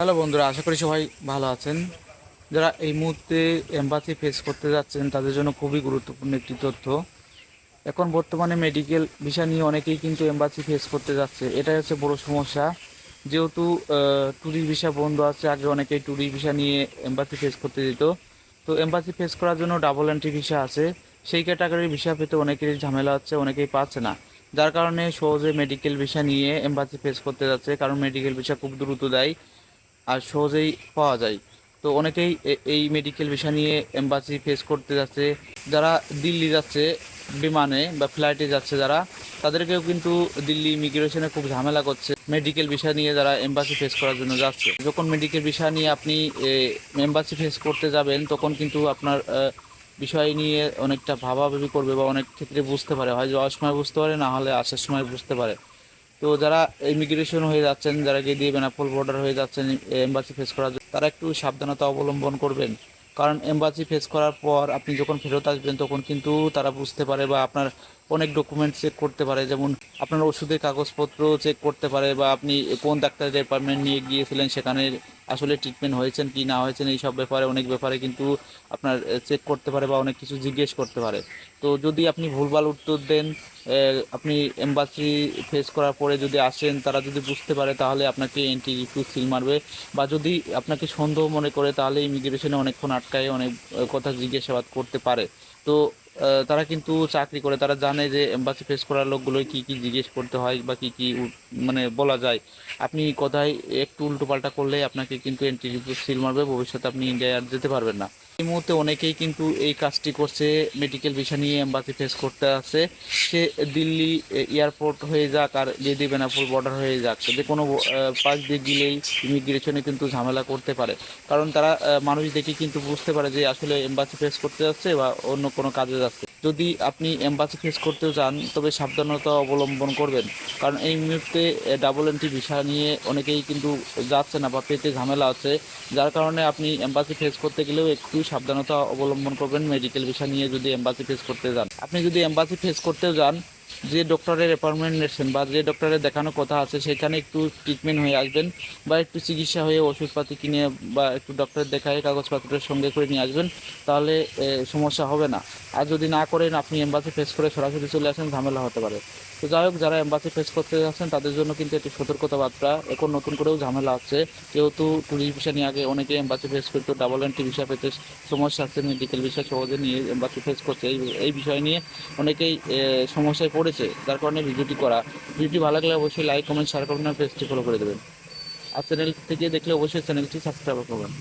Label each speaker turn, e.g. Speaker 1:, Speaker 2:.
Speaker 1: Hello বন্ধুরা, আশা করি সবাই ভালো আছেন। যারা এই মুহূর্তে এমবাসি ফেস করতে যাচ্ছেন তাদের জন্য খুবই গুরুত্বপূর্ণ একটি তথ্য। এখন বর্তমানে মেডিকেল ভিসা নিয়ে অনেকেই কিন্তু এমবাসি ফেস করতে যাচ্ছে, এটাই হচ্ছে বড় সমস্যা। যেহেতু ট্যুরিস্ট ভিসা বন্ধ আছে, আগে অনেকেই ট্যুরিস্ট ভিসা নিয়ে এমবাসি ফেস করতে যেত। তো এমবাসি ফেস করার জন্য ডাবল এন্ট্রি ভিসা আছে, সেই ক্যাটাগরির ভিসা পেতে অনেকেরই ঝামেলা হচ্ছে, অনেকেই পাচ্ছে না। যার কারণে সহজে মেডিকেল ভিসা নিয়ে এমবাসি ফেস করতে যাচ্ছে, কারণ মেডিকেল ভিসা খুব দ্রুত দেয় আর সহজেই পাওয়া যায়। তো অনেকেই এই মেডিকেল ভিসা নিয়ে এম্বাসি ফেস করতে যাচ্ছে। যারা দিল্লি যাচ্ছে বিমানে বা ফ্লাইটে যাচ্ছে, যারা তাদেরকেও কিন্তু দিল্লি ইমিগ্রেশনে খুব ঝামেলা করছে মেডিকেল ভিসা নিয়ে, যারা এম্বাসি ফেস করার জন্য যাচ্ছে। যখন মেডিকেল ভিসা নিয়ে আপনি এম্বাসি ফেস করতে যাবেন, তখন কিন্তু আপনার বিষয় নিয়ে অনেকটা ভাবাভাবি করবে বা অনেক ক্ষেত্রে বুঝতে পারে, হয় যাওয়ার সময় বুঝতে পারে, না হলে আসার সময় বুঝতে পারে। তো যারা ইমিগ্রেশন হয়ে যাচ্ছেন, যারা গিয়ে দিয়ে বেনাপোল বর্ডার হয়ে যাচ্ছেন এম্বাসি ফেস করার জন্য, তারা একটু সাবধানতা অবলম্বন করবেন। কারণ এম্বাসি ফেস করার পর আপনি যখন ফেরত আসবেন, তখন কিন্তু তারা বুঝতে পারে বা আপনার অনেক ডকুমেন্ট চেক করতে পারে। যেমন আপনার ওষুধের কাগজপত্র চেক করতে পারে, বা আপনি কোন ডাক্তারের ডিপার্টমেন্ট নিয়ে গিয়েছিলেন, সেখানে আসলে ট্রিটমেন্ট হয়েছেন কি না হয়েছেন, এই সব ব্যাপারে অনেক ব্যাপারে কিন্তু আপনার চেক করতে পারে বা অনেক কিছু জিজ্ঞেস করতে পারে। তো যদি আপনি ভুলভাল উত্তর দেন, আপনি এম্বাসি ফেস করার পরে যদি আসেন, তারা যদি বুঝতে পারে তাহলে আপনাকে এন্ট্রি রিফিউজ সিল মারবে। বা যদি আপনাকে সন্দেহ মনে করে, তাহলে ইমিগ্রেশনে অনেকক্ষণ আটকায়, অনেক কথা জিজ্ঞাসাবাদ করতে পারে। তো তারা কিন্তু চাকরি করে, তারা জানে যে এম্বাসি ফেস করার লোকগুলোই কী কী জিজ্ঞেস করতে হয় বা কী কী মানে বলা যায়। আপনি কথায় একটু উল্টোপাল্টা করলে আপনাকে কিন্তু এন্ট্রি রিফিউজ সিল মারবে, ভবিষ্যতে আপনি ইন্ডিয়ায় আর যেতে পারবেন না। এই মুহূর্তে অনেকেই কিন্তু এই কাজটি করছে, মেডিকেল ভিসা নিয়ে এম্বাসি ফেস করতে আছে। সে দিল্লি এয়ারপোর্ট হয়ে যাক আর যদি বেনাপোল বর্ডার হয়ে যাক, যে কোনো পাশ দিয়ে গেলেই ইমিগ্রেশনে কিন্তু ঝামেলা করতে পারে। কারণ তারা মানুষ দেখে কিন্তু বুঝতে পারে যে আসলে এম্বাসি ফেস করতে যাচ্ছে বা অন্য কোনো কাজে যাচ্ছে। যদি আপনি এম্বাসি ফেস করতেও চান, তবে সাবধানতা অবলম্বন করবেন। কারণ এই মুহূর্তে ডাবল এন্ট্রি ভিসা নিয়ে অনেকেই কিন্তু যাচ্ছে না বা পেতে ঝামেলা আছে। যার কারণে আপনি এম্বাসি ফেস করতে গেলেও একটু সাবধানতা অবলম্বন করবেন। মেডিকেল ভিসা নিয়ে যদি এম্বাসি ফেস করতে যান, আপনি যদি এম্বাসি ফেস করতেও যান, যে ডক্টরের অ্যাপয়েন্টমেন্ট নিয়েছেন বা যে ডক্টরের দেখানো কথা আছে, সেখানে একটু ট্রিটমেন্ট হয়ে আসবেন বা একটু চিকিৎসা হয়ে ওষুধপাতি কিনে বা একটু ডক্টর দেখায় কাগজপত্রের সঙ্গে করে নিয়ে আসবেন, তাহলে সমস্যা হবে না। আর যদি না করেন, আপনি এম্বাসি ফেস করে সরাসরি চলে আসেন, ঝামেলা হতে পারে। তো যাই হোক, যারা এম্বাসি ফেস করতে যাচ্ছেন তাদের জন্য কিন্তু একটি সতর্কতা বার্তা। এখন নতুন করেও ঝামেলা আছে, যেহেতু ট্যুরিস্ট ভিসা নিয়ে আগে অনেকে এম্বাসি ফেস করতো, ডাবল এন্ট্রি ভিসা পেতে সমস্যা আছে, মেডিকেল ভিসা সহজে নিয়ে এম্বাসি ফেস করছে। এই বিষয় নিয়ে অনেকেই সমস্যায় পড়েছে, যার কারণে ভিডিওটি করা। ভিডিওটি ভালো লাগলে অবশ্যই লাইক, কমেন্ট, শেয়ার করবেন আর পেজটি ফলো করে দেবেন। আর চ্যানেল থেকে দেখলে অবশ্যই চ্যানেলটি সাবস্ক্রাইব করবেন।